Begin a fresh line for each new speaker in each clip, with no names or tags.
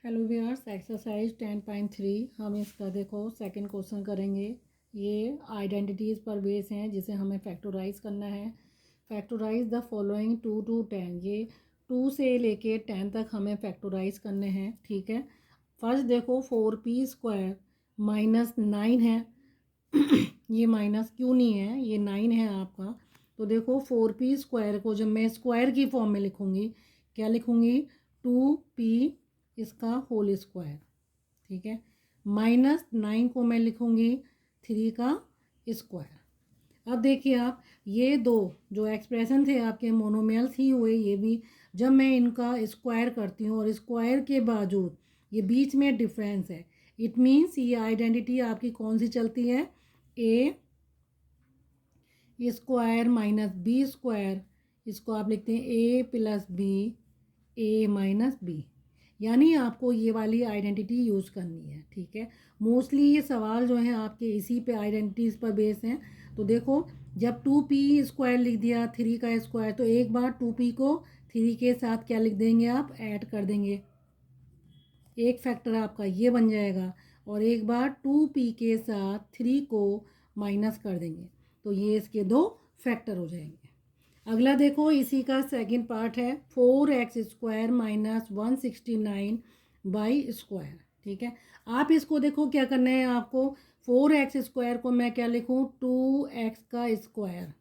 Hello viewers, exercise 10.3 हम इसका देखो सेकंड क्वेश्चन करेंगे। ये आइडेंटिटीज़ पर बेस हैं जिसे हमें फैक्टराइज करना है। Factorise the following 2 to 10। ये 2 से लेके 10 तक हमें फैक्टराइज करने हैं, ठीक है। फर्स्ट देखो 4p² माइनस 9 है। ये माइनस क्यों नहीं है, ये 9 है आपका। तो देखो 4p² को जब मैं स्क्वायर की फॉर्म में लिखूँगी, क्या लिखूँगी, 2p इसका होल स्क्वायर, ठीक है। माइनस 9 को मैं लिखूँगी 3 का स्क्वायर। अब देखिए आप, ये दो जो एक्सप्रेशन थे आपके मोनोमियल्स ही हुए ये भी। जब मैं इनका स्क्वायर करती हूँ और स्क्वायर के बावजूद ये बीच में डिफरेंस है, इट मीन्स ये आइडेंटिटी आपकी कौन सी चलती है, ए स्क्वायर माइनस बी स्क्वायर। इसको आप लिखते हैं ए प्लस बी, ए माइनस बी। यानी आपको ये वाली आइडेंटिटी यूज़ करनी है, ठीक है। मोस्टली ये सवाल जो हैं आपके इसी पे आइडेंटिटीज़ पर बेस हैं। तो देखो, जब 2p² लिख दिया 3 का स्क्वायर, तो एक बार 2p को 3 के साथ क्या लिख देंगे, आप ऐड कर देंगे, एक फैक्टर आपका ये बन जाएगा। और एक बार 2p के साथ 3 को माइनस कर देंगे, तो ये इसके दो फैक्टर हो जाएंगे। अगला देखो, इसी का सेकंड पार्ट है 4x² माइनस 169 बाई स्क्वायर, ठीक है। आप इसको देखो क्या करना है आपको, 4x² को मैं क्या लिखूँ, 2x का स्क्वायर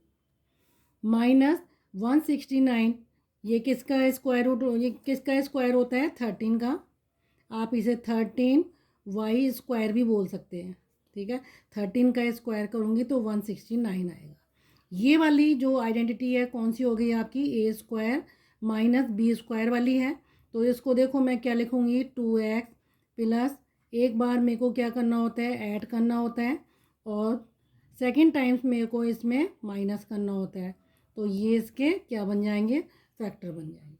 माइनस 169। ये किसका स्क्वायर रूट, ये किसका स्क्वायर होता है, 13 का। आप इसे 13y² भी बोल सकते हैं, ठीक है। 13 का स्क्वायर करूँगी तो 169 आएगा। ये वाली जो आइडेंटिटी है कौन सी हो गई आपकी, a² माइनस b² वाली है। तो इसको देखो मैं क्या लिखूँगी, 2x प्लस, एक बार मेरे को क्या करना होता है, ऐड करना होता है, और सेकंड टाइम्स मेरे को इसमें माइनस करना होता है। तो ये इसके क्या बन जाएंगे, फैक्टर बन जाएंगे,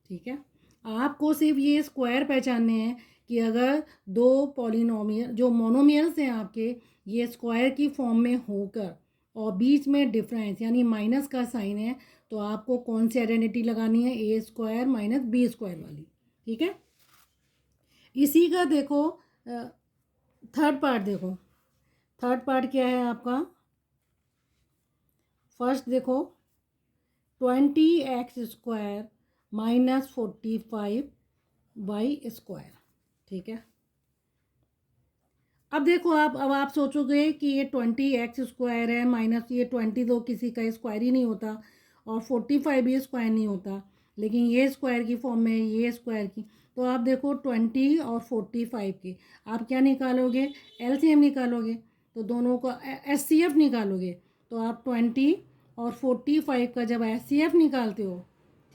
ठीक है। आपको सिर्फ ये स्क्वायर पहचानने हैं कि अगर दो पॉलिनोमियल जो मोनोमियल्स हैं आपके, ये स्क्वायर की फॉर्म में होकर और बीच में डिफरेंस यानी माइनस का साइन है, तो आपको कौन सी आइडेंटिटी लगानी है, a² माइनस b² वाली, ठीक है। इसी का देखो थर्ड पार्ट देखो, थर्ड पार्ट क्या है आपका। फर्स्ट देखो 20x² माइनस 45 बाई स्क्वायर, ठीक है। अब देखो अब आप सोचोगे कि ये 20x² है माइनस ये 20 तो किसी का स्क्वायर ही नहीं होता, और 45 भी स्क्वायर नहीं होता, लेकिन ये स्क्वायर की फॉर्म में ये स्क्वायर की। तो आप देखो 20 और 45 की आप क्या निकालोगे, एलसीएम निकालोगे, तो दोनों का एचसीएफ निकालोगे। तो आप 20 और 45 का जब एचसीएफ निकालते हो,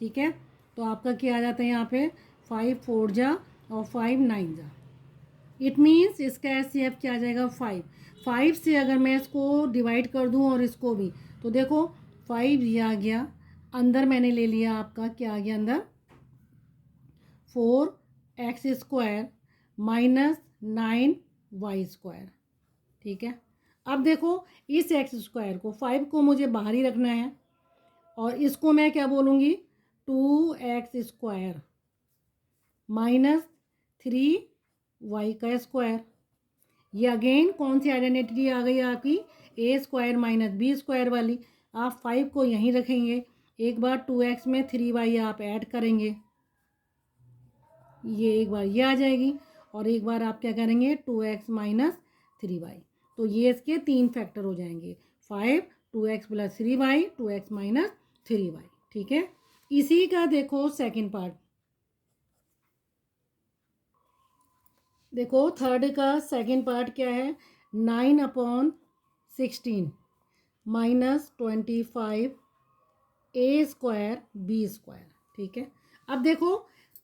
ठीक है, तो आपका क्या आ जाता है यहाँ पे, 5 4 जा और 5 9 जा। इट मीन्स इसका एचसीएफ क्या आ जाएगा, 5। 5 से अगर मैं इसको डिवाइड कर दूं और इसको भी, तो देखो 5 ये आ गया, अंदर मैंने ले लिया आपका क्या आ गया अंदर, 4x² माइनस 9y², ठीक है। अब देखो इस x² को 5 को मुझे बाहर ही रखना है, और इसको मैं क्या बोलूँगी, 2x² माइनस 3y²। ये अगेन कौन सी आइडेंटिटी आ गई आपकी, a² माइनस b² वाली। आप 5 को यहीं रखेंगे, एक बार 2x में 3y आप ऐड करेंगे, ये एक बार ये आ जाएगी, और एक बार आप क्या करेंगे, 2x माइनस 3y। तो ये इसके तीन फैक्टर हो जाएंगे, 5, 2x plus 3y, 2x minus 3y, ठीक है। इसी का देखो सेकंड पार्ट देखो, थर्ड का सेकंड पार्ट क्या है, 9/16 माइनस 25 a² b², ठीक है। अब देखो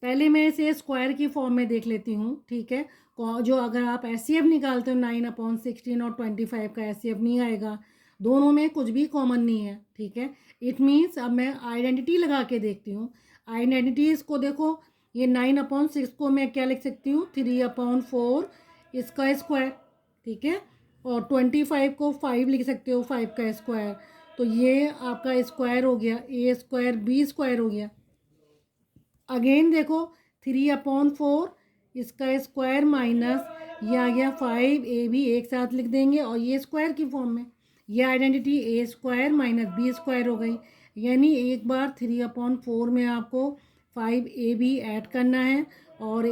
पहले मैं इसे स्क्वायर की फॉर्म में देख लेती हूँ, ठीक है। जो अगर आप एचसीएफ निकालते हो 9/16 और 25 का एचसीएफ नहीं आएगा, दोनों में कुछ भी कॉमन नहीं है, ठीक है। इट मीन्स अब मैं आइडेंटिटी लगा के देखती हूँ। आइडेंटिटीज़ को देखो, ये 9/6 को मैं क्या लिख सकती हूँ, 3/4 इसका स्क्वायर, ठीक है। और 25 को 5 लिख सकते हो, 5 का स्क्वायर। तो ये आपका स्क्वायर हो गया, a² b² हो गया। अगेन देखो 3/4 इसका स्क्वायर माइनस ये आ गया 5ab एक साथ लिख देंगे और ये स्क्वायर की फॉर्म में, ये आइडेंटिटी ए स्क्वायर माइनस बी स्क्वायर हो गई। यानी एक बार 3/4 में आपको 5ab ऐड करना है और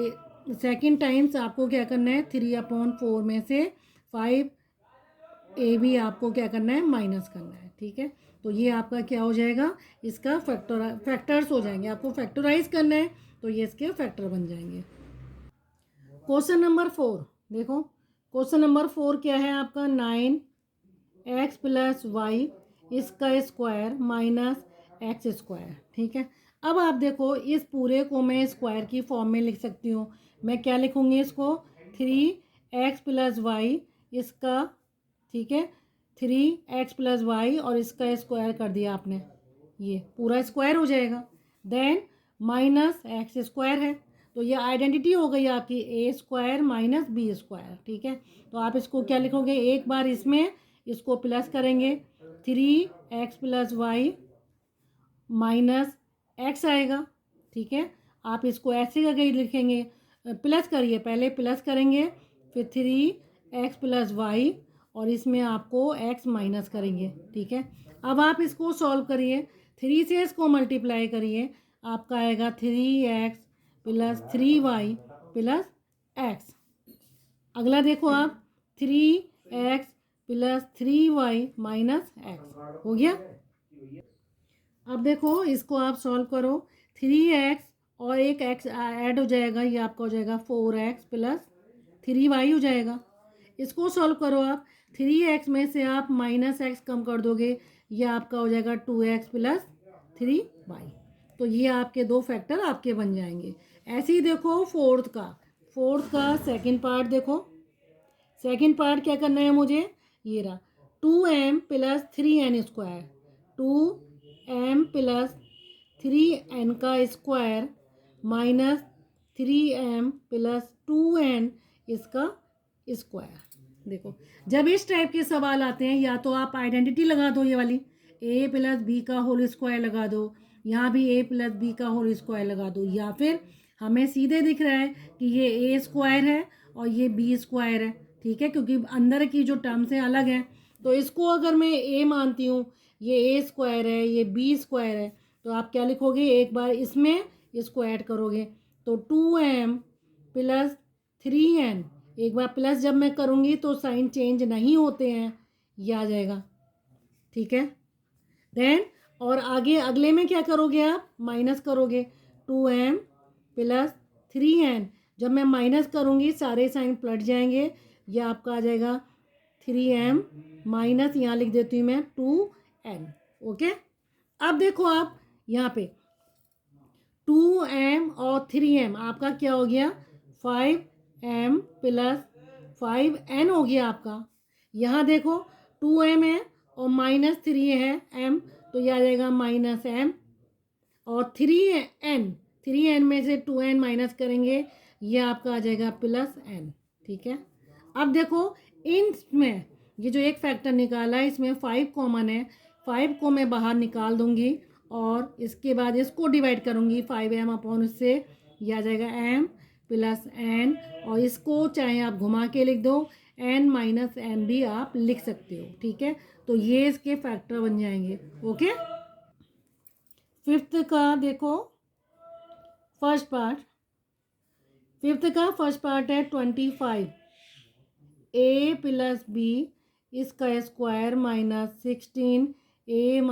सेकेंड टाइम्स आपको क्या करना है 3/4 में से 5ab आपको क्या करना है माइनस करना है। ठीक है, तो ये आपका क्या हो जाएगा, इसका फैक्टर्स हो जाएंगे। आपको फैक्टराइज करना है तो ये इसके फैक्टर बन जाएंगे। क्वेश्चन नंबर 4 देखो, क्वेश्चन नंबर 4 क्या है आपका, 9x + y इसका स्क्वायर माइनस एक्स स्क्वायर। ठीक है, अब आप देखो इस पूरे को मैं स्क्वायर की फॉर्म में लिख सकती हूँ। मैं क्या लिखूँगी इसको, 3x + y इसका, ठीक है, 3x + y और इसका स्क्वायर कर दिया आपने, ये पूरा स्क्वायर हो जाएगा। देन माइनस एक्स स्क्वायर है, तो ये आइडेंटिटी हो गई आपकी ए स्क्वायर माइनस बी स्क्वायर। ठीक है, तो आप इसको क्या लिखोगे, एक बार इसमें इसको प्लस करेंगे 3x + y माइनस एक्स आएगा। ठीक है, आप इसको ऐसे करके लिखेंगे, प्लस करिए, पहले प्लस करेंगे फिर 3x + y और इसमें आपको x माइनस करेंगे। ठीक है, अब आप इसको सॉल्व करिए, 3 से इसको मल्टीप्लाई करिए, आपका आएगा 3x + 3y + x। अगला देखो आप 3x + 3y माइनस x हो गया। अब देखो इसको आप सॉल्व करो, 3x और एक x ऐड हो जाएगा, ये आपका हो जाएगा 4x + 3y हो जाएगा। इसको सॉल्व करो आप, 3x में से आप माइनस x कम कर दोगे, ये आपका हो जाएगा 2x + 3y। तो ये आपके दो फैक्टर आपके बन जाएंगे। ऐसे ही देखो फोर्थ का सेकंड पार्ट देखो, सेकंड पार्ट क्या करना है मुझे, ये रहा 2m + 3n², 2m + 3n का स्क्वायर माइनस 3m + 2n इसका स्क्वायर। देखो जब इस टाइप के सवाल आते हैं, या तो आप आइडेंटिटी लगा दो, ये वाली a + b का होल स्क्वायर लगा दो, यहाँ भी a + b का होल स्क्वायर लगा दो, या फिर हमें सीधे दिख रहा है कि ये a स्क्वायर है और ये b स्क्वायर है। ठीक है, क्योंकि अंदर की जो टर्म्स हैं अलग हैं, तो इसको अगर मैं a मानती हूँ, ये a स्क्वायर है, ये b स्क्वायर है, तो आप क्या लिखोगे, एक बार इसमें इसको ऐड करोगे तो 2m + 3n, एक बार प्लस जब मैं करूँगी तो साइन चेंज नहीं होते हैं, ये आ जाएगा। ठीक है, देन और आगे अगले में क्या करोगे, आप माइनस करोगे 2m + 3n, जब मैं माइनस करूँगी सारे साइन पलट जाएंगे, ये आपका आ जाएगा 3m माइनस, यहाँ लिख देती हूँ मैं 2n। ओके, अब देखो आप यहाँ पे 2m और 3m आपका क्या हो गया, 5m + 5n हो गया आपका। यहाँ देखो 2m है और -3 है m, तो यह आ जाएगा -m, और 3n में से 2n माइनस करेंगे, ये आपका आ जाएगा +n। ठीक है, अब देखो इसमें ये जो एक फैक्टर निकाला है, इसमें 5 कॉमन है, 5 को मैं बाहर निकाल दूंगी और इसके बाद इसको डिवाइड करूंगी 5m/, इससे यह आ जाएगा m + n, और इसको चाहे आप घुमा के लिख दो, n - n भी आप लिख सकते हो। ठीक है, तो ये इसके फैक्टर बन जाएंगे। ओके, फिफ्थ का देखो फर्स्ट पार्ट, फिफ्थ का फर्स्ट पार्ट है 25 a + b इसका स्क्वायर माइनस 16 a -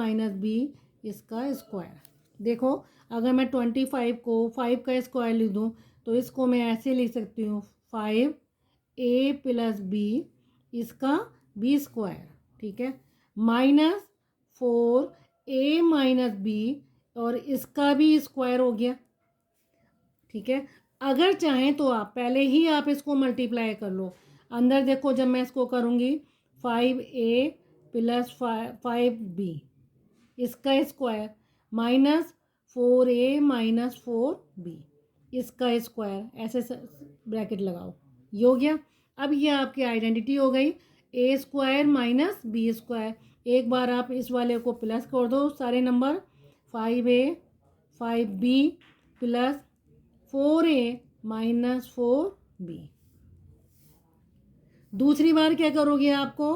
b इसका स्क्वायर। देखो अगर मैं 25 को 5 का स्क्वायर लिख दूँ तो इसको मैं ऐसे लिख सकती हूँ 5a + b इसका b स्क्वायर। ठीक है, -4a - b और इसका भी स्क्वायर हो गया। ठीक है, अगर चाहें तो आप पहले ही आप इसको मल्टीप्लाई कर लो। अंदर देखो जब मैं इसको करूँगी 5a + 5b इसका स्क्वायर -4a - 4b इसका स्क्वायर, ऐसे ब्रैकेट लगाओ, ये हो गया। अब ये आपकी आइडेंटिटी हो गई a square minus b square. एक बार आप इस वाले को प्लस कर दो सारे number, 5a 5b + 4a -4b। दूसरी बार क्या करोगे, आपको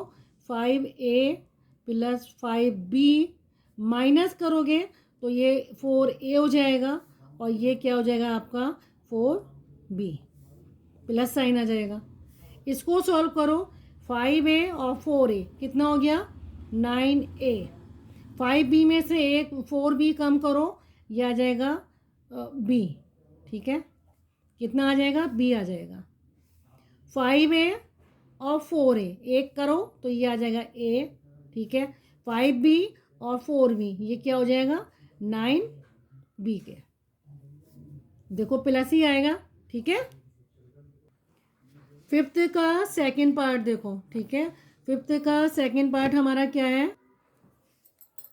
5a प्लस 5b माइनस करोगे तो ये 4a हो जाएगा और ये क्या हो जाएगा आपका 4b, प्लस साइन आ जाएगा। इसको सॉल्व करो, 5a और 4a कितना हो गया 9a। 5b में से एक 4b कम करो, ये आ जाएगा b, ठीक है, कितना आ जाएगा b आ जाएगा। 5a और 4a एक करो तो ये आ जाएगा a, ठीक है। 5b और 4b ये क्या हो जाएगा 9b के, देखो प्लस ही आएगा, ठीक है। फिफ्थ का सेकंड पार्ट देखो, ठीक है। फिफ्थ का सेकंड पार्ट हमारा क्या है,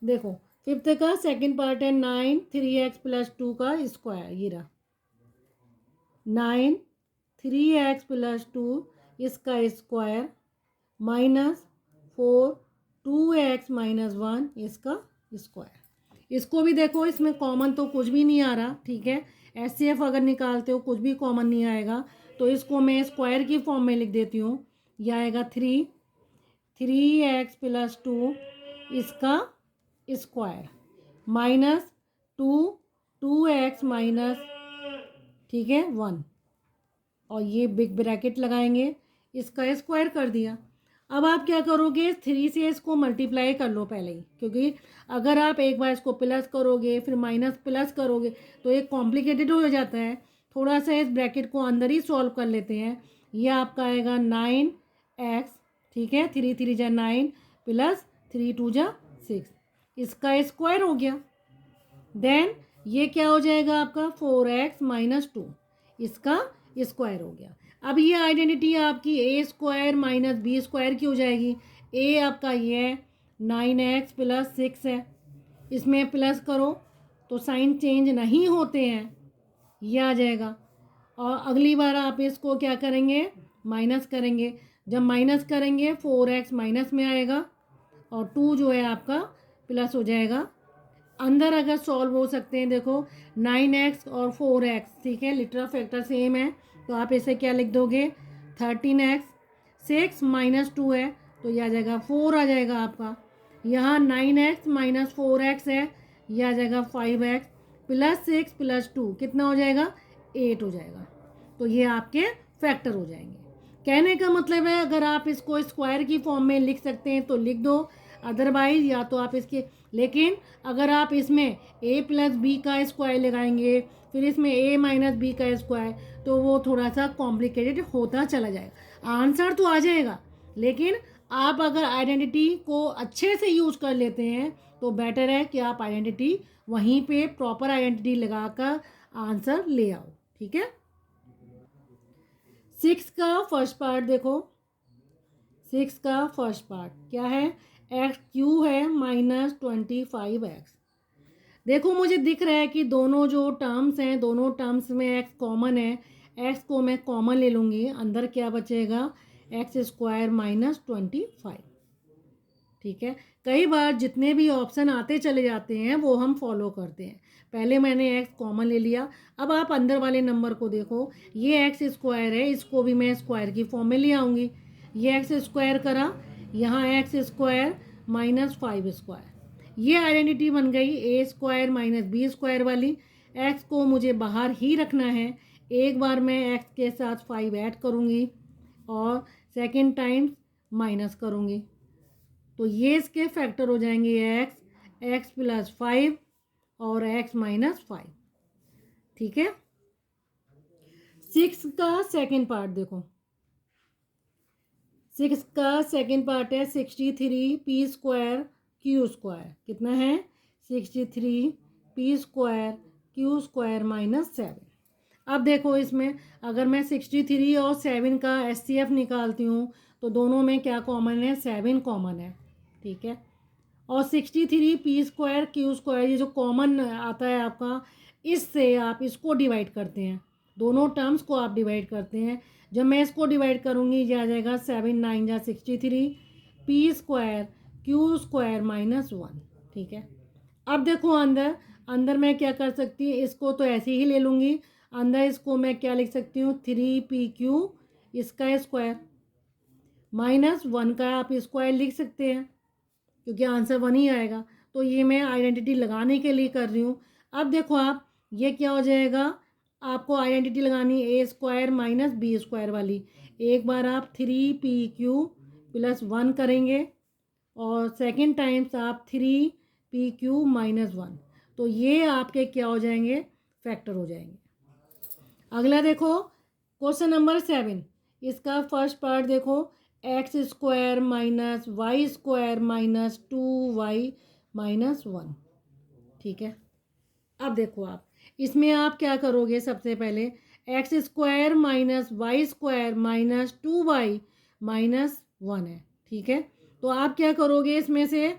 देखो फिफ्थ का सेकंड पार्ट है 9 3x प्लस 2 का स्क्वायर, ये रहा 9 3x प्लस 2 इसका स्क्वायर माइनस 4 2x माइनस 1 इसका स्क्वायर। इसको भी देखो, इसमें कॉमन तो कुछ भी नहीं आ रहा, ठीक है। एचसीएफ अगर निकालते हो कुछ भी कॉमन नहीं आएगा, तो इसको मैं स्क्वायर की फॉर्म में लिख देती हूँ। यह आएगा 3x प्लस 2 इसका स्क्वायर माइनस 2x माइनस, ठीक है 1, और ये बिग ब्रैकेट लगाएंगे, इसका स्क्वायर कर दिया। अब आप क्या करोगे, 3 से इसको मल्टीप्लाई कर लो पहले ही, क्योंकि अगर आप एक बार इसको प्लस करोगे फिर माइनस प्लस करोगे तो ये कॉम्प्लिकेटेड हो जाता है। थोड़ा सा इस ब्रैकेट को अंदर ही सॉल्व कर लेते हैं। ये आपका आएगा 9x, ठीक है, 3 3 जा 9 प्लस 3 2 जा 6, इसका स्क्वायर हो गया। देन ये क्या हो जाएगा आपका 4x माइनस 2 इसका स्क्वायर हो गया। अब ये आइडेंटिटी आपकी ए स्क्वायर माइनस बी स्क्वायर की हो जाएगी। ए आपका ये है 9x प्लस 6 है, इसमें प्लस करो तो साइन चेंज नहीं होते हैं, ये आ जाएगा। और अगली बार आप इसको क्या करेंगे, माइनस करेंगे। जब माइनस करेंगे 4x माइनस में आएगा और 2 जो है आपका प्लस हो जाएगा। अंदर अगर सॉल्व हो सकते हैं, देखो 9x और 4x, ठीक है, लिटरल फैक्टर सेम है, तो आप इसे क्या लिख दोगे 13x, 6 माइनस 2 है तो यह आ जाएगा 4 आ जाएगा आपका। यहाँ 9x माइनस 4x है, यह आ जाएगा 5x प्लस 6 प्लस 2 कितना हो जाएगा 8 हो जाएगा। तो ये आपके फैक्टर हो जाएंगे। कहने का मतलब है अगर आप इसको स्क्वायर की फॉर्म में लिख सकते हैं तो लिख दो, अदरवाइज या तो आप इसके, लेकिन अगर आप इसमें a प्लस बी का स्क्वायर लगाएंगे फिर इसमें a माइनस बी का स्क्वायर तो वो थोड़ा सा कॉम्प्लिकेटेड होता चला जाएगा। आंसर तो आ जाएगा, लेकिन आप अगर आइडेंटिटी को अच्छे से यूज कर लेते हैं तो बेटर है कि आप आइडेंटिटी वहीं पे प्रॉपर आइडेंटिटी लगाकर आंसर ले आओ, ठीक है। 6 का फर्स्ट पार्ट देखो, 6 का फर्स्ट पार्ट क्या है, एक्स क्यू है माइनस 25x। देखो मुझे दिख रहा है कि दोनों जो टर्म्स हैं दोनों टर्म्स में एक्स कॉमन है, एक्स को मैं कॉमन ले लूँगी, अंदर क्या बचेगा एक्स स्क्वायर माइनस 25, ठीक है। कई बार जितने भी ऑप्शन आते चले जाते हैं वो हम फॉलो करते हैं। पहले मैंने एक्स कॉमन ले लिया, अब आप अंदर वाले नंबर को देखो, ये एक्स स्क्वायर है, इसको भी मैं स्क्वायर की फॉर्म में ले आऊँगी। ये एक्स स्क्वायर करा, यहाँ एक्स स्क्वायर माइनस 5 स्क्वायर, ये आइडेंटिटी बन गई ए स्क्वायर माइनस बी स्क्वायर वाली। एक्स को मुझे बाहर ही रखना है, एक बार मैं एक्स के साथ 5 ऐड करूँगी और सेकेंड टाइम माइनस करूँगी, तो ये इसके फैक्टर हो जाएंगे एक्स प्लस 5 और एक्स माइनस 5, ठीक है। 6 का सेकेंड पार्ट देखो, 6 का सेकेंड पार्ट है 63 पी स्क्वायर क्यू स्क्वायर, कितना है 63 P square Q square minus 7। अब देखो इसमें अगर मैं 63 और 7 का एचसीएफ निकालती हूँ तो दोनों में क्या कॉमन है, 7 कॉमन है, ठीक है। और 63 पी स्क्वायर क्यू स्क्वायर ये जो कॉमन आता है आपका, इससे आप इसको डिवाइड करते हैं, दोनों टर्म्स को आप डिवाइड करते हैं। जब मैं इसको डिवाइड करूँगी ये आ जाएगा 7 9 जा 63 P square Q square minus 1, ठीक है। अब देखो अंदर मैं क्या कर सकती हूँ, इसको तो ऐसे ही ले लूँगी, अंदर इसको मैं क्या लिख सकती हूँ, 3PQ इसका स्क्वायर माइनस 1 का आप स्क्वायर लिख सकते हैं क्योंकि आंसर 1 ही आएगा। तो ये मैं आइडेंटिटी लगाने के लिए कर रही हूँ। अब देखो आप ये क्या हो जाएगा, आपको आइडेंटिटी लगानी है ए स्क्वायर माइनस बी स्क्वायर वाली। एक बार आप 3PQ प्लस 1 करेंगे और सेकेंड टाइम्स आप 3PQ माइनस 1, तो ये आपके क्या हो जाएंगे, फैक्टर हो जाएंगे। अगला देखो क्वेश्चन नंबर 7, इसका फर्स्ट पार्ट देखो, x square minus y square minus 2y minus 1। ठीक है, अब देखो आप इसमें आप क्या करोगे, सबसे पहले x square minus y square minus 2y minus 1 है। ठीक है, तो आप क्या करोगे, इसमें से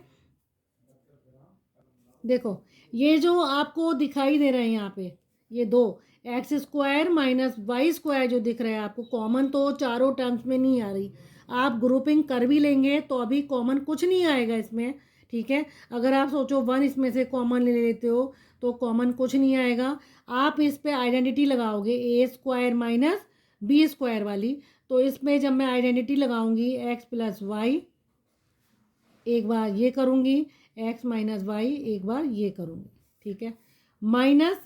देखो ये जो आपको दिखाई दे रहे हैं यहाँ पे, ये दो x square minus y square जो दिख रहा है आपको, कॉमन तो चारों टर्म्स में नहीं आ रही। आप ग्रुपिंग कर भी लेंगे तो अभी कॉमन कुछ नहीं आएगा इसमें। ठीक है, अगर आप सोचो 1 इसमें से कॉमन ले लेते हो तो कॉमन कुछ नहीं आएगा। आप इस पे आइडेंटिटी लगाओगे ए स्क्वायर माइनस बी स्क्वायर वाली, तो इसमें जब मैं आइडेंटिटी लगाऊंगी एक्स प्लस वाई, एक बार ये करूँगी, एक्स माइनस वाई एक बार ये करूँगी। ठीक है, माइनस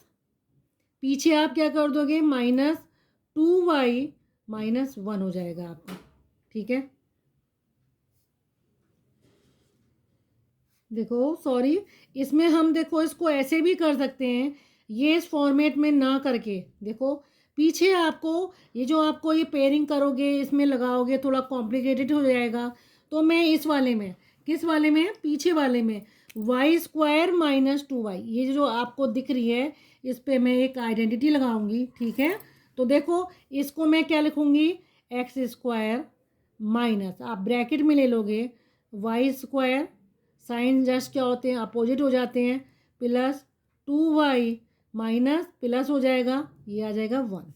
पीछे आप क्या कर दोगे, माइनस 2y माइनस 1 हो जाएगा आपका। ठीक है, देखो सॉरी, इसमें हम देखो इसको ऐसे भी कर सकते हैं, ये इस फॉर्मेट में ना करके देखो पीछे आपको ये जो आपको ये पेयरिंग करोगे इसमें लगाओगे थोड़ा कॉम्प्लिकेटेड हो जाएगा। तो मैं इस वाले में, किस वाले में, पीछे वाले में वाई स्क्वायर माइनस 2y, ये जो आपको दिख रही है इस पर मैं एक आइडेंटिटी लगाऊंगी। ठीक है, तो देखो इसको मैं क्या लिखूंगी, एक्स स्क्वायर माइनस, आप ब्रैकेट में ले लोगे वाई स्क्वायर, साइन जस्ट क्या होते हैं, अपोजिट हो जाते हैं, प्लस 2y माइनस प्लस हो जाएगा, ये आ जाएगा 1।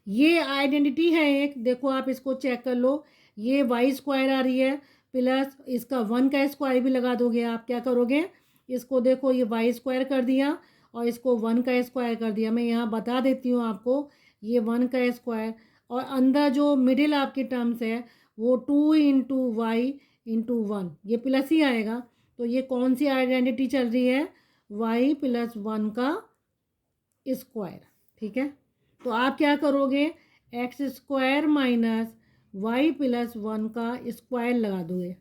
ये आइडेंटिटी है एक, देखो आप इसको चेक कर लो, ये वाई स्क्वायर आ रही है प्लस इसका 1 का स्क्वायर भी लगा दोगे। आप क्या करोगे, इसको देखो ये वाई स्क्वायर कर दिया और इसको 1 का स्क्वायर कर दिया। मैं यहाँ बता देती हूँ आपको, ये 1 का स्क्वायर और अंदर जो मिडिल आपकी टर्म्स है वो 2 इंटू वाई इंटू 1, ये प्लस ही आएगा। तो ये कौन सी आइडेंटिटी चल रही है, y प्लस 1 का स्क्वायर। ठीक है, तो आप क्या करोगे, x square minus y plus 1 का स्क्वायर लगा दोगे।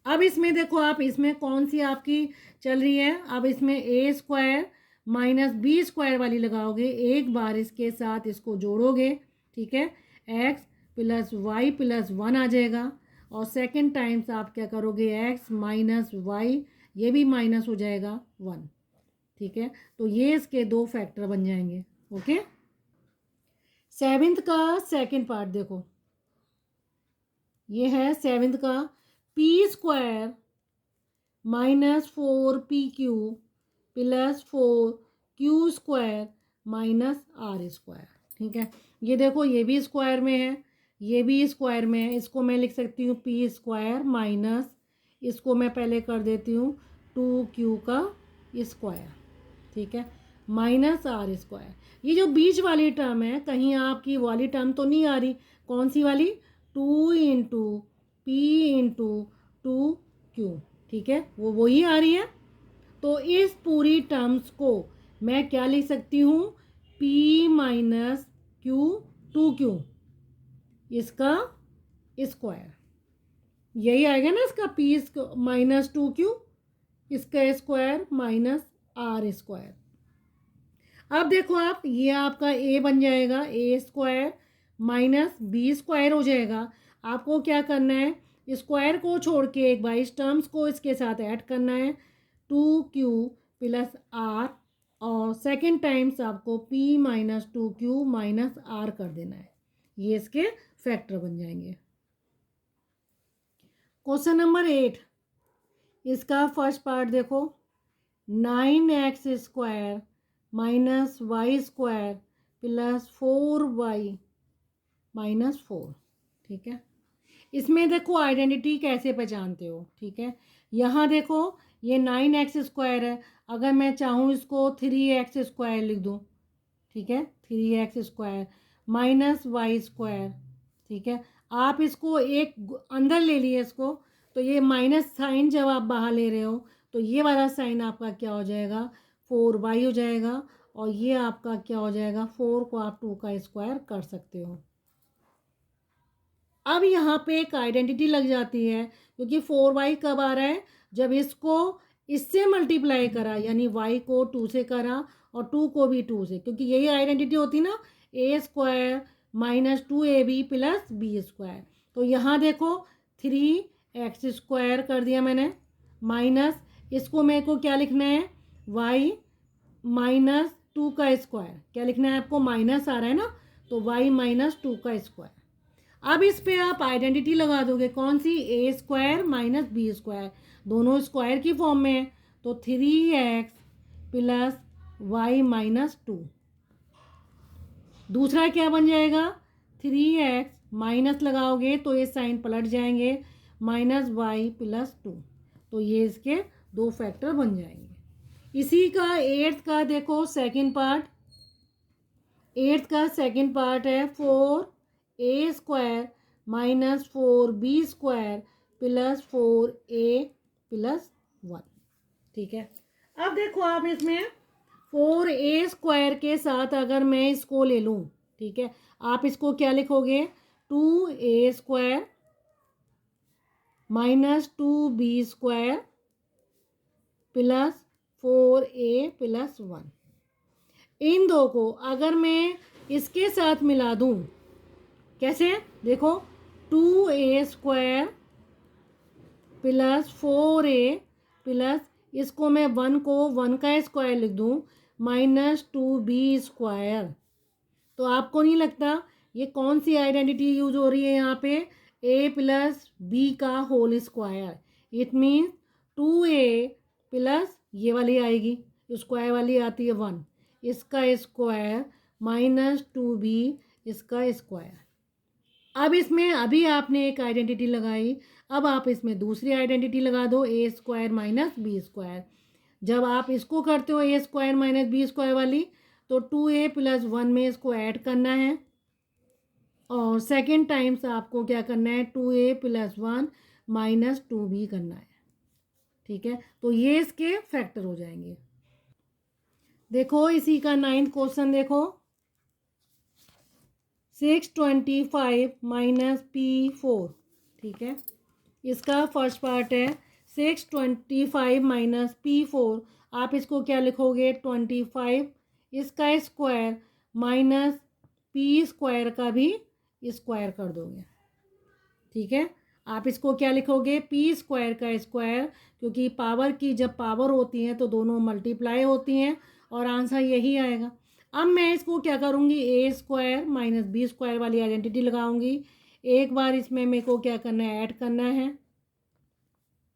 अब इसमें देखो आप इसमें कौन सी आपकी चल रही है, अब इसमें ए स्क्वायर माइनस बी स्क्वायर वाली लगाओगे, एक बार इसके साथ इसको जोड़ोगे। ठीक है, एक्स प्लस वाई प्लस 1 आ जाएगा और सेकंड टाइम्स आप क्या करोगे, एक्स माइनस वाई, ये भी माइनस हो जाएगा 1। ठीक है, तो ये इसके दो फैक्टर बन जाएंगे। ओके, 7th का सेकंड पार्ट देखो, ये है 7th का, P square minus 4PQ plus 4Q square minus R square. ठीक है, ये देखो ये भी स्क्वायर में है, ये भी स्क्वायर में है, इसको मैं लिख सकती हूँ पी स्क्वायर माइनस, इसको मैं पहले कर देती हूँ 2Q का स्क्वायर। ठीक है, माइनस R स्क्वायर। ये जो बीच वाली टर्म है, कहीं आपकी वाली टर्म तो नहीं आ रही, कौन सी वाली, 2 इंटू पी इंटू 2Q। ठीक है, वो वही आ रही है। तो इस पूरी टर्म्स को मैं क्या लिख सकती हूँ, P माइनस Q 2Q इसका स्क्वायर, यही आएगा ना इसका, P माइनस 2Q इसका स्क्वायर माइनस R स्क्वायर। अब देखो आप ये आपका ए बन जाएगा, ए स्क्वायर माइनस बी स्क्वायर हो जाएगा। आपको क्या करना है, स्क्वायर को छोड़ के एक बार इस टर्म्स को इसके साथ ऐड करना है, 2Q प्लस R और सेकेंड टाइम्स आपको P minus 2Q minus R कर देना है, ये इसके फैक्टर बन जाएंगे। क्वेश्चन नंबर 8, इसका फर्स्ट पार्ट देखो, 9x square minus y square plus 4y minus 4। ठीक है, इसमें देखो आइडेंटिटी कैसे पहचानते हो। ठीक है, यहाँ देखो ये 9x स्क्वायर है, अगर मैं चाहूँ इसको 3x स्क्वायर लिख दूँ। ठीक है, 3x² माइनस y², ठीक है। आप इसको एक अंदर ले लिए इसको, तो ये माइनस साइन जब आप बाहर ले रहे हो तो ये वाला साइन आपका क्या हो जाएगा, 4y हो जाएगा। और ये आपका क्या हो जाएगा, 4 को आप 2 का स्क्वायर कर सकते हो। अब यहाँ पे एक आइडेंटिटी लग जाती है, क्योंकि 4y कब आ रहा है, जब इसको इससे मल्टीप्लाई करा, यानी y को 2 से करा और 2 को भी 2 से, क्योंकि यही आइडेंटिटी होती ना, a² minus 2ab plus b²। तो यहाँ देखो 3x² कर दिया मैंने, माइनस इसको मेरे को क्या लिखना है, y माइनस 2 का स्क्वायर, क्या लिखना है आपको, माइनस आ रहा है ना, तो y माइनस 2 का स्क्वायर। अब इस पे आप आइडेंटिटी लगा दोगे, कौन सी, a² माइनस b², दोनों स्क्वायर की फॉर्म में है, तो 3x प्लस y माइनस 2। दूसरा क्या बन जाएगा, 3x माइनस लगाओगे तो ये साइन पलट जाएंगे, माइनस y प्लस 2। तो ये इसके दो फैक्टर बन जाएंगे। इसी का 8th का देखो सेकंड पार्ट, 8th का सेकंड पार्ट है 4a² minus 4b² plus 4a plus 1, ठीक है। अब देखो आप इसमें 4a² के साथ अगर मैं इसको ले लूँ, ठीक है, आप इसको क्या लिखोगे, 2a² minus 2b² plus 4a plus 1। इन दो को अगर मैं इसके साथ मिला दूं, कैसे, देखो 2a² प्लस 4a प्लस इसको मैं 1 को 1 का स्क्वायर लिख दूं, माइनस 2b²। तो आपको नहीं लगता ये कौन सी आइडेंटिटी यूज हो रही है यहाँ पे, a प्लस b का whole square. It means 2a plus ये वाली आएगी, स्क्वायर वाली आती है 1, इसका स्क्वायर माइनस 2b इसका स्क्वायर। अब इसमें अभी आपने एक आइडेंटिटी लगाई, अब आप इसमें दूसरी आइडेंटिटी लगा दो, a² माइनस b²। जब आप इसको करते हो a² माइनस b² वाली, तो 2a प्लस 1 में इसको ऐड करना है, और सेकेंड टाइम्स आपको क्या करना है, 2a प्लस 1 माइनस 2b करना है, ठीक है। तो ये इसके फैक्टर हो जाएंगे। देखो इसी का 9th क्वेश्चन देखो, 625 माइनस p4, ठीक है। इसका फर्स्ट पार्ट है 625 माइनस p4, आप इसको क्या लिखोगे, 25 इसका स्क्वायर माइनस p² का भी स्क्वायर कर दोगे, ठीक है। आप इसको क्या लिखोगे, p² का स्क्वायर, क्योंकि पावर की जब पावर होती है तो दोनों मल्टीप्लाई होती हैं और आंसर यही आएगा। अब मैं इसको क्या करूँगी, a² माइनस b² वाली आइडेंटिटी लगाऊंगी, एक बार इसमें मेरे को क्या करना है, ऐड करना है,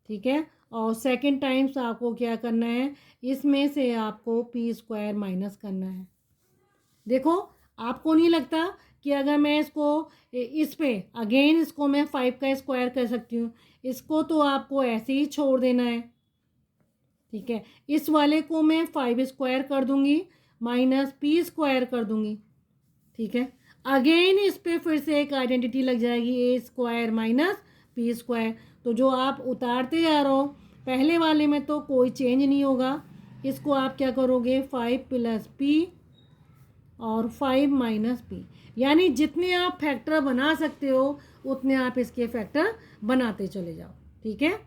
ठीक है। और सेकंड टाइम्स आपको क्या करना है, इसमें से आपको p² माइनस करना है। देखो आपको नहीं लगता कि अगर मैं इसको इस पे अगेन इसको मैं 5 का स्क्वायर कर सकती हूँ, इसको तो आपको ऐसे ही छोड़ देना है, ठीक है। इस वाले को मैं 5² कर दूंगी, माइनस p² कर दूंगी, ठीक है। अगेन इस पे फिर से एक आइडेंटिटी लग जाएगी, a² माइनस p²। तो जो आप उतारते जा रहे हो पहले वाले में तो कोई चेंज नहीं होगा, इसको आप क्या करोगे, 5 प्लस p और 5 माइनस p, यानी जितने आप फैक्टर बना सकते हो उतने आप इसके फैक्टर बनाते चले जाओ, ठीक है।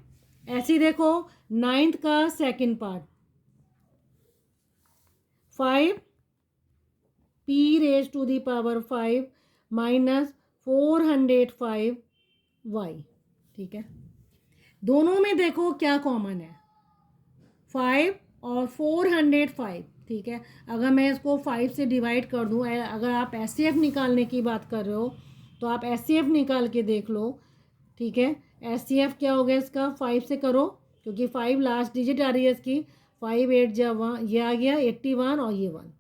ऐसे देखो 9th का second part, 5 p⁵ minus 405 y, ठीक है। दोनों में देखो क्या कॉमन है, 5 और 405, ठीक है। अगर मैं इसको 5 से डिवाइड कर दूं, अगर आप SCF निकालने की बात कर रहे हो तो आप SCF निकाल के देख लो, ठीक है। SCF क्या हो गया इसका, 5 से करो, क्योंकि 5 लास्ट डिजिट आ रही है इसकी, 5 8 जा 1, ये आ गया 81 और ये 1,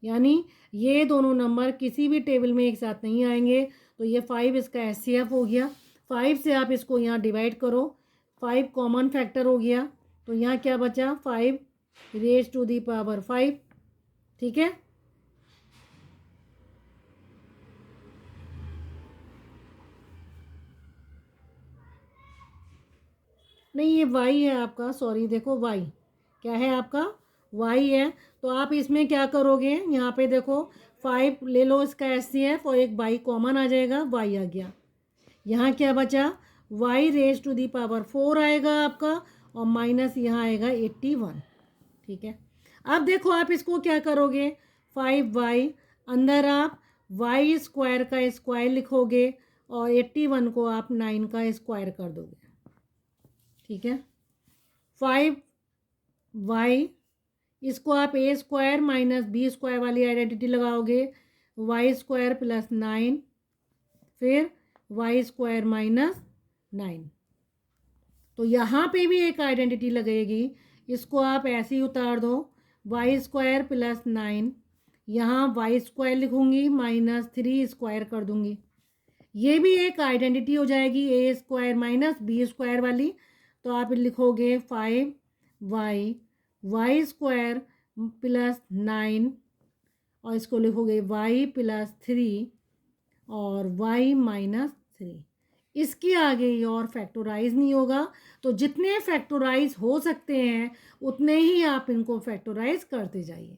यानी ये दोनों नंबर किसी भी टेबल में एक साथ नहीं आएंगे, तो ये 5 इसका SCF हो गया। 5 से आप इसको यहाँ डिवाइड करो, 5 कॉमन फैक्टर हो गया, तो यहाँ क्या बचा, 5⁵ 5, ठीक है। नहीं, ये वाई है आपका, सॉरी, देखो वाई क्या है आपका, वाई है। तो आप इसमें क्या करोगे, यहाँ पे देखो 5 ले लो इसका एचसीएफ और एक वाई कॉमन आ जाएगा, वाई आ गया। यहाँ क्या बचा, y raise to the power 4 आएगा आपका, और माइनस यहाँ आएगा 81। ठीक है, अब देखो आप इसको क्या करोगे, 5y अंदर आप वाई स्क्वायर का स्क्वायर लिखोगे और 81 को आप 9 का स्क्वायर कर दोगे। ठीक है, 5y, इसको आप ए स्क्वायर माइनस बी स्क्वायर वाली आइडेंटिटी लगाओगे, वाई स्क्वायर प्लस 9, फिर वाई स्क्वायर माइनस 9। तो यहाँ पे भी एक आइडेंटिटी लगेगी, इसको आप ऐसे ही उतार दो, वाई स्क्वायर प्लस 9, यहाँ वाई स्क्वायर लिखूँगी माइनस 3 स्क्वायर कर दूँगी, ये भी एक आइडेंटिटी हो जाएगी ए स्क्वायर माइनस बी स्क्वायर वाली। तो आप लिखोगे 5y वाई स्क्वायर प्लस 9, और इसको लिखोगे y प्लस 3 और y माइनस 3। इसके आगे ये और फैक्टराइज नहीं होगा। तो जितने फैक्टराइज हो सकते हैं उतने ही आप इनको फैक्टराइज करते जाइए।